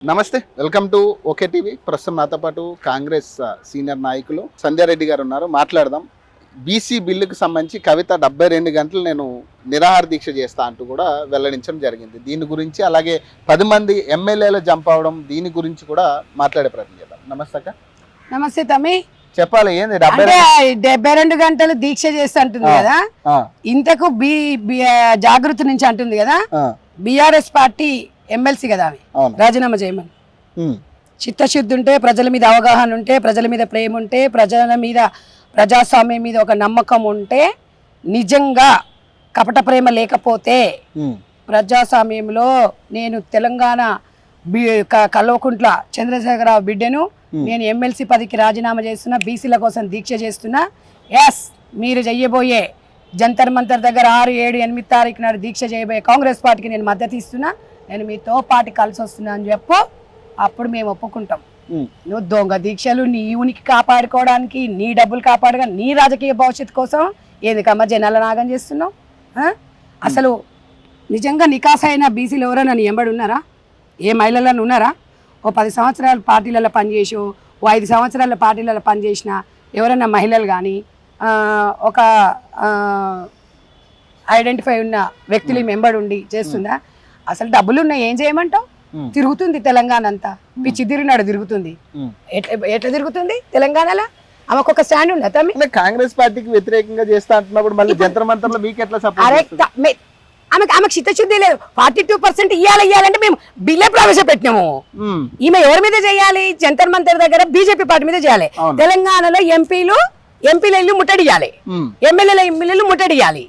నమస్తే, welcome to okay TV. ప్రస్తుతం నాతో పాటు కాంగ్రెస్ సీనియర్ నాయకులు సంధ్యారెడ్డి గారు ఉన్నారు. మాట్లాడదాం. బీసీ బిల్లుకు సంబంధించి కవిత 72 గంటలు నేను నిరాహార దీక్ష చేస్తా అంటూ కూడా వెల్లడించడం జరిగింది. దీని గురించి అలాగే 10 మంది ఎమ్మెల్యేలు జంప్ అవడం దీని గురించి కూడా మాట్లాడే ప్రయత్నం చేద్దాం. నమస్తే అక్క. నమస్తే తమ్మి. చెప్పాలి ఏంది 72 గంటలు దీక్ష చేస్తా అంటుంది కదా, ఇంతకు జాగృతి నుంచి అంటుంది కదా, బిఆర్ఎస్ పార్టీ ఎమ్మెల్సీ కదా ఆమె రాజీనామా చేయమని. చిత్తశుద్ధి ఉంటే, ప్రజల మీద అవగాహన ఉంటే, ప్రజల మీద ప్రేమ ఉంటే, ప్రజల మీద ప్రజాస్వామ్యం మీద ఒక నమ్మకం ఉంటే, నిజంగా కపట ప్రేమ లేకపోతే ప్రజాస్వామ్యంలో నేను తెలంగాణ కల్వకుంట్ల చంద్రశేఖరరావు బిడ్డను, నేను ఎమ్మెల్సీ పదవికి రాజీనామా చేస్తున్నా, బీసీల కోసం దీక్ష చేస్తున్నా. ఎస్, మీరు చెయ్యబోయే జంతర్ మంతర్ దగ్గర 6, 7, 8 తారీఖు నాడు దీక్ష చేయబోయే కాంగ్రెస్ పార్టీకి నేను మద్దతు ఇస్తున్నా, నేను మీతో పాటు కలిసి వస్తున్నా అని చెప్పు. అప్పుడు మేము ఒప్పుకుంటాం. నువ్వు దొంగ దీక్షలు నీ ఉనికి కాపాడుకోవడానికి, నీ డబ్బులు కాపాడుగా, నీ రాజకీయ భవిష్యత్తు కోసం ఎందుకమ్మా జనాల నాగం చేస్తున్నావు? అసలు నిజంగా నికాసైన బీసీలు ఎవరైనా నీ ఎంబడి ఉన్నారా? ఏ మహిళలను ఉన్నారా? ఓ 10 సంవత్సరాలు పార్టీలలో పనిచేసి, ఓ 5 సంవత్సరాల పార్టీలలో పనిచేసిన ఎవరైనా మహిళలు కానీ, ఒక ఐడెంటిఫై ఉన్న వ్యక్తులు మెంబడి ఉండి చేస్తుందా? అసలు డబ్బులు ఉన్నాయి, ఏం చేయమంటావు? తిరుగుతుంది తెలంగాణ అంతా, పిచ్చి తిరిగినాడు తిరుగుతుంది. ఎట్లా తిరుగుతుంది తెలంగాణలో? ఆమెకు ఒక స్టాండ్ ఉందా తమ్మి? కాంగ్రెస్ పార్టీకి వ్యతిరేకంగా చేస్తా అంటున్నప్పుడు మళ్ళీ జంతర్ మంతర్లో మీకు ఎట్లా సపోర్ట్? ఆమెకు చిత్తశుద్ధి లేదు. 42% ఇవ్వాలంటే మేము బిల్లే ప్రవేశపెట్టినాము. ఈమె ఎవరి మీద చేయాలి? జంతర్ మంతర్ దగ్గర బీజేపీ పార్టీ మీద చేయాలి. తెలంగాణలో ఎంపీల ఇల్లు ముట్టడియాలి, ఎమ్మెల్యేల ఇల్లు ముట్టడియాలి.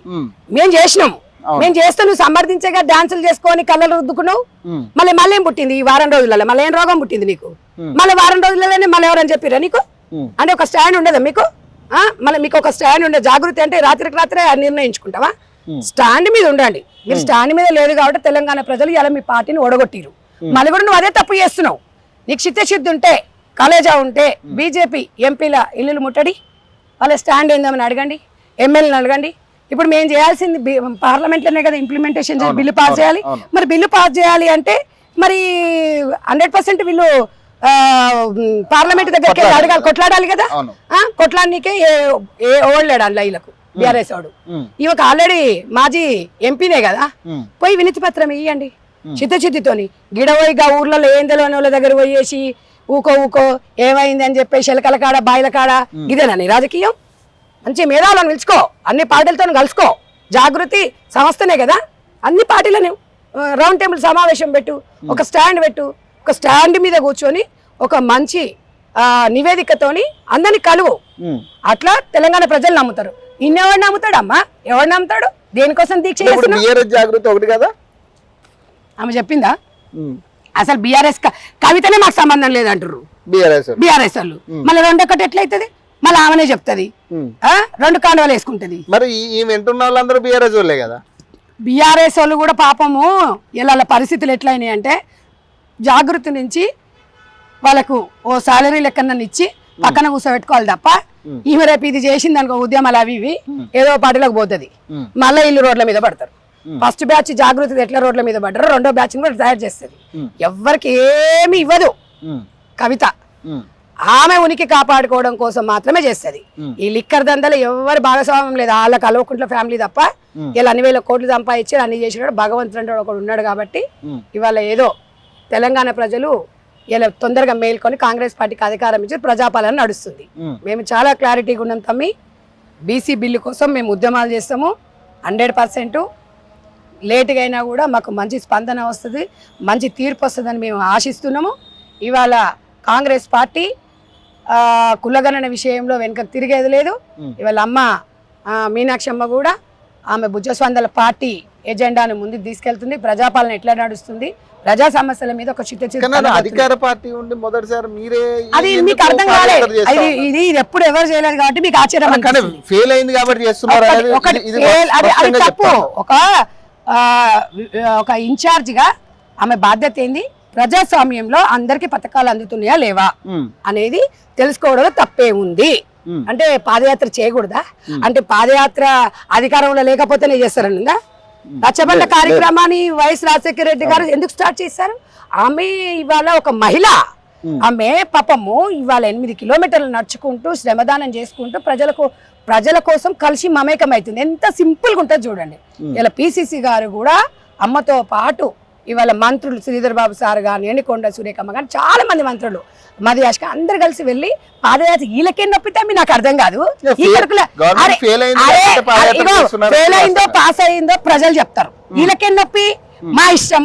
మేము చేసినాము, మేము చేస్తే నువ్వు సమర్థించగా డాన్సులు చేసుకొని కళ్ళలు రుద్దుకున్నావు. మళ్ళీ ఏం పుట్టింది ఈ వారం రోజులలో? మళ్ళీ ఏం రోగం పుట్టింది నీకు? మళ్ళీ వారం రోజులలోనే మళ్ళీ ఎవరని చెప్పిరా నీకు? అంటే ఒక స్టాండ్ ఉండదా మీకు? మళ్ళీ మీకు ఒక స్టాండ్ ఉండే. జాగృతి అంటే రాత్రికి రాత్రే నిర్ణయించుకుంటావా? స్టాండ్ మీద ఉండండి. మీరు స్టాండ్ మీద లేదు కాబట్టి తెలంగాణ ప్రజలు ఇలా మీ పార్టీని ఓడగొట్టిరు. మళ్ళీ కూడా నువ్వు అదే తప్పు చేస్తున్నావు. నీకు చిత్తశుద్ధి ఉంటే, కాలేజా ఉంటే, బీజేపీ ఎంపీల ఇల్లులు ముట్టడి, వాళ్ళ స్టాండ్ ఏందని అడగండి, ఎమ్మెల్యేని అడగండి. ఇప్పుడు మేము చేయాల్సింది పార్లమెంట్లోనే కదా ఇంప్లిమెంటేషన్ చేసి బిల్లు పాస్ చేయాలి. మరి బిల్లు పాస్ చేయాలి అంటే మరి 100% వీళ్ళు పార్లమెంట్ దగ్గరికి అడగాలి, కొట్లాడాలి కదా. కొట్లాడనీకే ఓడలేడు అందులో వీళ్ళకు బీఆర్ఎస్ వాడు. ఈమెకు ఆల్రెడీ మాజీ ఎంపీనే కదా, పోయి వినతి పత్రం ఇవ్వండి చిత్తశుద్ధితోని. గిడపోయి ఊర్లలో ఏం తెలియని వాళ్ళ దగ్గర పోయేసి ఊకో ఏమైంది అని చెప్పేసి ఎలకల కాడ బాయిల కాడ ఇదేనా నీ రాజకీయం? మంచి మేధావులను పిలుచుకో, అన్ని పార్టీలతో కలుసుకో. జాగృతి సంస్థనే కదా, అన్ని పార్టీలను రౌండ్ టేబుల్ సమావేశం పెట్టు, ఒక స్టాండ్ పెట్టు. ఒక స్టాండ్ మీద కూర్చొని ఒక మంచి నివేదికతోని అందరినీ కలువు. అట్లా తెలంగాణ ప్రజలు నమ్ముతారు. ఇన్నెవడు నమ్ముతాడు అమ్మా? ఎవడు నమ్ముతాడు? దేనికోసం దీక్ష జాగృతి ఒకటి కదా ఆమె చెప్పిందా? అసలు బీఆర్ఎస్ కవితనే మాకు సంబంధం లేదంటారు బీఆర్ఎస్ వాళ్ళు. మళ్ళీ రెండొకటి ఎట్లయితుంది? మళ్ళీ ఆమెనే చెప్తుంది, 2 కాండవాలు వేసుకుంటది. మరి ఈ వింటున్న వాళ్ళందరూ బీఆర్ఎస్ వాళ్ళే కదా. బీఆర్ఎస్ వాళ్ళు కూడా పాపము ఇలా పరిస్థితులు ఎట్లయినాయి అంటే, జాగృతి నుంచి వాళ్ళకు ఓ సాలరీ లెక్కన ఇచ్చి పక్కన కూర్చోబెట్టుకోవాలి తప్ప, ఈమె రేపు ఇది చేసింది అనుకో ఉద్యమాలు అవి ఇవి ఏదో పార్టీలోకి పోతుంది, మళ్ళీ ఇల్లు రోడ్ల మీద పడతారు. ఫస్ట్ బ్యాచ్ జాగృతి ఎట్లా రోడ్ల మీద పడ్డారో రెండో బ్యాచ్ కూడా తయారు చేస్తుంది. ఎవరికి ఏమి ఇవ్వదు కవిత. ఆమె ఉనికి కాపాడుకోవడం కోసం మాత్రమే చేస్తుంది. ఈ లిక్కర్ దందలు ఎవరు భాగస్వామ్యం లేదు. వాళ్ళ కల్వకుంట్ల ఫ్యామిలీ తప్ప ఇలా అన్ని వేల కోట్లు సంపాదించి అన్ని చేసినాడు భగవంతుడు ఒకడు ఉన్నాడు కాబట్టి ఇవాళ ఏదో తెలంగాణ ప్రజలు ఇలా తొందరగా మేల్కొని కాంగ్రెస్ పార్టీకి అధికారం ఇచ్చి ప్రజాపాలన నడుస్తుంది. మేము చాలా క్లారిటీగా ఉన్నాం తమ్మి. బీసీ బిల్లు కోసం మేము ఉద్యమాలు చేస్తాము. 100% లేటుగా అయినా కూడా మాకు మంచి స్పందన వస్తుంది, మంచి తీర్పు వస్తుందని మేము ఆశిస్తున్నాము. ఇవాళ కాంగ్రెస్ పార్టీ కులగణన విషయంలో వెనుకకు తిరిగేది లేదు. ఇవాళ అమ్మ మీనాక్షి అమ్మ కూడా ఆమె భుజస్వందల పార్టీ ఎజెండాను ముందుకు తీసుకెళ్తుంది. ప్రజాపాలన ఎట్లా నడుస్తుంది, ప్రజా సమస్యల మీద ఒక అధికార పార్టీ ఉండి మొదటిసారి మీరే అది మీకు అర్థం కాలేదు. ఇది ఎప్పుడు ఎవరు చేయలేదు కాబట్టి మీకు ఆశ్చర్యం ఫెయిల్ అయింది కాబట్టి చేస్తున్నారు. అది తప్పు. ఒక ఇన్ఛార్జిగా ఆమె బాధ్యత ఏంది? ప్రజాస్వామ్యంలో అందరికి పథకాలు అందుతున్నాయా లేవా అనేది తెలుసుకోవడంలో తప్పే ఉంది. అంటే పాదయాత్ర చేయకూడదా? అంటే పాదయాత్ర అధికారంలో లేకపోతేనే చేస్తారనుందా? రచ్చబండ కార్యక్రమాన్ని వైఎస్ రాజశేఖర రెడ్డి గారు ఎందుకు స్టార్ట్ చేశారు? ఆమె ఇవాళ ఒక మహిళ, ఆమె పాపము ఇవాళ 8 కిలోమీటర్లు నడుచుకుంటూ శ్రమదానం చేసుకుంటూ ప్రజల కోసం కలిసి మమేకం అవుతుంది. ఎంత సింపుల్ గా ఉంటుంది చూడండి. ఇలా పిసిసి గారు కూడా అమ్మతో పాటు ఇవాళ మంత్రులు శ్రీధర్ బాబు సార్ కానీ, ఎన్నికొండ సురేఖమ్మ కానీ, చాలా మంది మంత్రులు, మది యాష్క అందరు కలిసి వెళ్ళి పాదయాత్ర వీళ్ళకేం నొప్పితే నాకు అర్థం కాదు. ఫెయిల్ అయిందో పాస్ అయిందో ప్రజలు చెప్తారు. వీళ్ళకేం నొప్పి? మా ఇష్టం.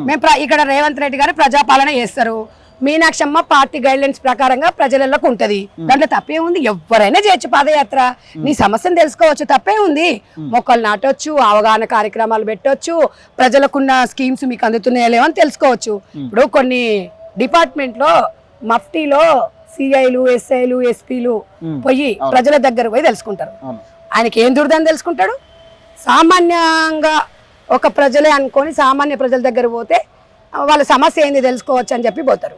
మేము ఇక్కడ రేవంత్ రెడ్డి గారు ప్రజాపాలన చేస్తారు, మీనాక్షమ్మ పార్టీ గైడ్ లైన్స్ ప్రకారంగా ప్రజలకు ఉంటది. దాంట్లో తప్పే ఉంది? ఎవరైనా చేయొచ్చు పాదయాత్ర, నీ సమస్యను తెలుసుకోవచ్చు, తప్పే ఉంది. మొక్కలు నాటొచ్చు, అవగాహన కార్యక్రమాలు పెట్టొచ్చు, ప్రజలకున్న స్కీమ్స్ మీకు అందుతున్నాయో లేవో అని తెలుసుకోవచ్చు. ఇప్పుడు కొన్ని డిపార్ట్మెంట్ లో మఫ్టీలో సిఐలు, ఎస్ఐలు, ఎస్పీలు పోయి ప్రజల దగ్గర పోయి తెలుసుకుంటారు. ఆయనకి ఏం దుర్దని తెలుసుకుంటాడు? సామాన్యంగా ఒక ప్రజలే అనుకొని సామాన్య ప్రజల దగ్గర పోతే వాళ్ళ సమస్య ఏంది తెలుసుకోవచ్చు అని చెప్పి పోతారు.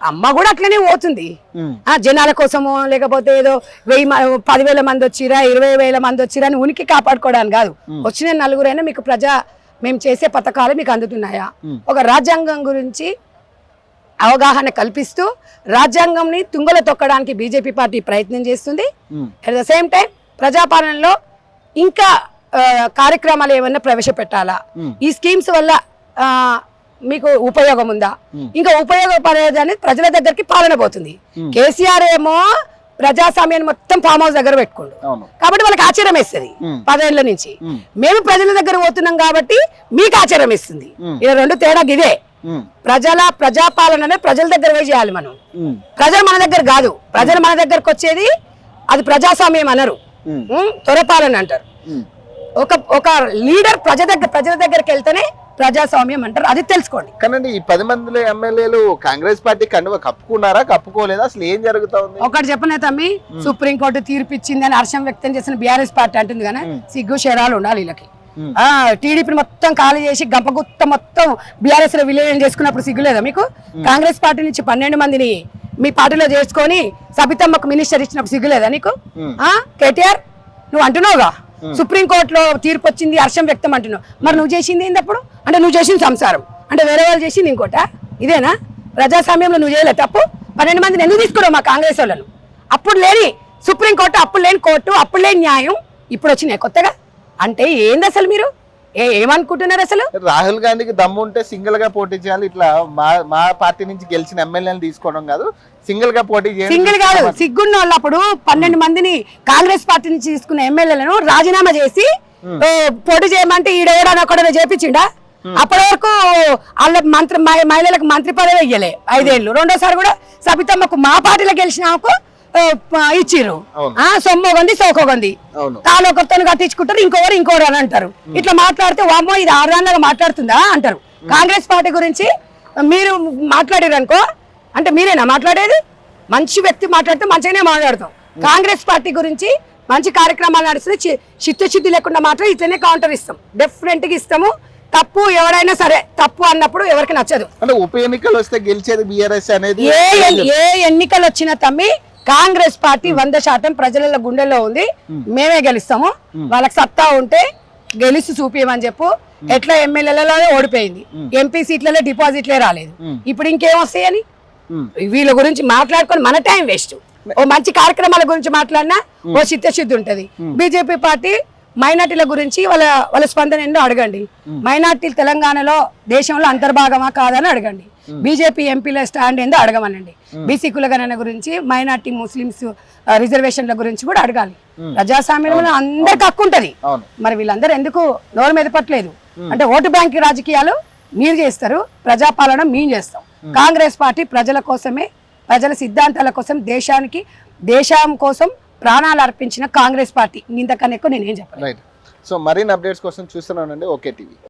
అమ్మ కూడా అట్లనే పోతుంది, జనాల కోసమో లేకపోతే ఏదో 10,000 మంది వచ్చిరా 20,000 మంది వచ్చిరా అని ఉనికి కాపాడుకోవడానికి కాదు. వచ్చిన నలుగురైనా మీకు మేము చేసే పథకాలు మీకు అందుతున్నాయా? ఒక రాజ్యాంగం గురించి అవగాహన కల్పిస్తూ రాజ్యాంగంని తుంగలో తొక్కడానికి బీజేపీ పార్టీ ప్రయత్నం చేస్తుంది. అట్ ద సేమ్ టైం ప్రజాపాలనలో ఇంకా కార్యక్రమాలు ఏమన్నా ప్రవేశపెట్టాలా, ఈ స్కీమ్స్ వల్ల మీకు ఉపయోగం ఉందా, ఇంకా ఉపయోగపడేది ప్రజల దగ్గరికి పాలన పోతుంది. కేసీఆర్ ఏమో ప్రజాస్వామ్యాన్ని మొత్తం ఫామ్ హౌస్ దగ్గర పెట్టుకోండు కాబట్టి వాళ్ళకి ఆశ్చర్యం వేస్తుంది. 10 ఏళ్ల నుంచి మేము ప్రజల దగ్గర పోతున్నాం కాబట్టి మీకు ఆశ్చర్యం వేస్తుంది. ఇక రెండు తేడా ఇదే. ప్రజాపాలననే ప్రజల దగ్గర పోయి చేయాలి మనం. ప్రజలు మన దగ్గర కాదు. ప్రజలు మన దగ్గరకు వచ్చేది అది ప్రజాస్వామ్యం అనరు, త్వరపాలన అంటారు. ఒక లీడర్ ప్రజల దగ్గరికి వెళ్తేనే ప్రజాస్వామ్యం అంటారు. అది తెలుసుకోండి. కానీ ఈ 10 మంది ఎమ్మెల్యేలు కాంగ్రెస్ పార్టీ కండువ కప్పుకున్నారా, కప్పుకోలేదా? అసలు ఏం జరుగుతుంది? ఒకటి చెప్పనే తమ్మి, సుప్రీంకోర్టు తీర్పు ఇచ్చింది అని హర్షం వ్యక్తం చేసిన బీఆర్ఎస్ పార్టీ అంటుంది కానీ సిగ్గు శరాలు ఉండాలి వీళ్ళకి. టీడీపీ మొత్తం ఖాళీ చేసి గంపగుత్త మొత్తం బీఆర్ఎస్ లో విలీనం చేసుకున్నప్పుడు సిగ్గులేదా మీకు? కాంగ్రెస్ పార్టీ నుంచి 12 మందిని మీ పార్టీలో చేసుకొని సబితమ్మకు మినిస్టర్ ఇచ్చినప్పుడు సిగ్గులేదా నీకు? కేటీఆర్ నువ్వు అంటున్నావుగా సుప్రీంకోర్టులో తీర్పు వచ్చింది హర్షం వ్యక్తం అంటున్నావు, మరి నువ్వు చేసింది ఏంది అప్పుడు? అంటే నువ్వు చేసింది సంసారం, అంటే వేరే వాళ్ళు చేసింది ఇంకోట. ఇదేనా ప్రజాస్వామ్యంలో? నువ్వు చేయలేదు తప్పు. 12 మందిని ఎందుకు తీసుకురావు మా కాంగ్రెస్ వాళ్ళను? అప్పుడు లేని సుప్రీంకోర్టు, అప్పుడు లేని కోర్టు, అప్పుడు లేని న్యాయం ఇప్పుడు వచ్చినాయి కొత్తగా. అంటే ఏంది అసలు మీరు ఏమనుకుంటున్నారు? అసలు రాహుల్ గాంధీకి దమ్ము ఉంటే సింగిల్ గా పోటీ చేయాలి. ఇట్లా మా పార్టీ నుంచి గెలిచిన ఎమ్మెల్యేలు తీసుకోవడం కాదు, సింగిల్ గా పోటీ చేయాలి. సింగిల్ కాదు, సిగ్గున్న వాళ్ళు అప్పుడు 12 మందిని కాంగ్రెస్ పార్టీ నుంచి తీసుకున్న ఎమ్మెల్యేలను రాజీనామా చేసి పోటీ చేయమంటే ఈడెవడనొక్కడో చేపించిండా? అప్పటి వరకు వాళ్ళ మహిళలకు మంత్రి పదవి ఇయ్యలే 5 ఏళ్ళు. రెండోసారి కూడా సబితమ్మకు మా పార్టీలో గెలిచినాకు ఇచ్చిర్రు. సొమ్మోగొంది సోకోగొంది, తాను ఒకరితో కట్టించుకుంటారు, ఇంకోరు అని అంటారు. ఇట్లా మాట్లాడితే వామ్మో ఇది ఆర్దాన్లాగా మాట్లాడుతుందా అంటారు. కాంగ్రెస్ పార్టీ గురించి మీరు మాట్లాడారు అనుకో, అంటే మీరేనా మాట్లాడేది? మంచి వ్యక్తి మాట్లాడితే మంచిగానే మాట్లాడతాం. కాంగ్రెస్ పార్టీ గురించి మంచి కార్యక్రమాలు నడుస్తుంది, చిత్తశుద్ధి లేకుండా మాట్లాడి ఇట్లనే కౌంటర్ ఇస్తాం, డెఫినెట్ గా ఇస్తాము. తప్పు ఎవరైనా సరే తప్పు అన్నప్పుడు ఎవరికి నచ్చదు. అంటే ఉప ఎన్నికలు వస్తే గెలిచేది బీఆర్ఎస్ అనేది. ఏ ఎన్నికలు వచ్చినా తమ్మి కాంగ్రెస్ పార్టీ 100% ప్రజల గుండెల్లో ఉంది. మేమే గెలుస్తాము. వాళ్ళకి సత్తా ఉంటే గెలిచి చూపించమని చెప్పు. ఎట్లా ఎమ్మెల్యేలలో ఓడిపోయింది, ఎంపీ సీట్లలో డిపాజిట్లే రాలేదు, ఇప్పుడు ఇంకేం వస్తాయని వీళ్ళ గురించి మాట్లాడుకొని మన టైం వేస్ట్. ఓ మంచి కార్యక్రమాల గురించి మాట్లాడినా ఓ చిత్తశుద్ధి ఉంటది. బీజేపీ పార్టీ మైనార్టీల గురించి వాళ్ళ స్పందన ఏందో అడగండి. మైనార్టీలు తెలంగాణలో దేశంలో అంతర్భాగమా కాదని అడగండి. బీజేపీ ఎంపీల స్టాండ్ ఏందో అడగమనండి. బీసీ కులగణన గురించి, మైనార్టీ ముస్లిమ్స్ రిజర్వేషన్ల గురించి కూడా అడగాలి. ప్రజాస్వామ్యంలో అందరికి హక్కు ఉంటది. మరి వీళ్ళందరూ ఎందుకు నోరు మీద పట్టలేదు? అంటే ఓటు బ్యాంక్ రాజకీయాలు మీరు చేస్తారు, ప్రజాపాలన మేము చేస్తాం. కాంగ్రెస్ పార్టీ ప్రజల కోసమే, ప్రజల సిద్ధాంతాల కోసం, దేశం కోసం ప్రాణాలు అర్పించిన కాంగ్రెస్ పార్టీ. ఇంతకన్నా ఎక్కువ నేనేం చెప్పాలి. సో మరిన్ని అప్డేట్స్ కోసం చూస్తున్నానండి ఓకే టీవీ.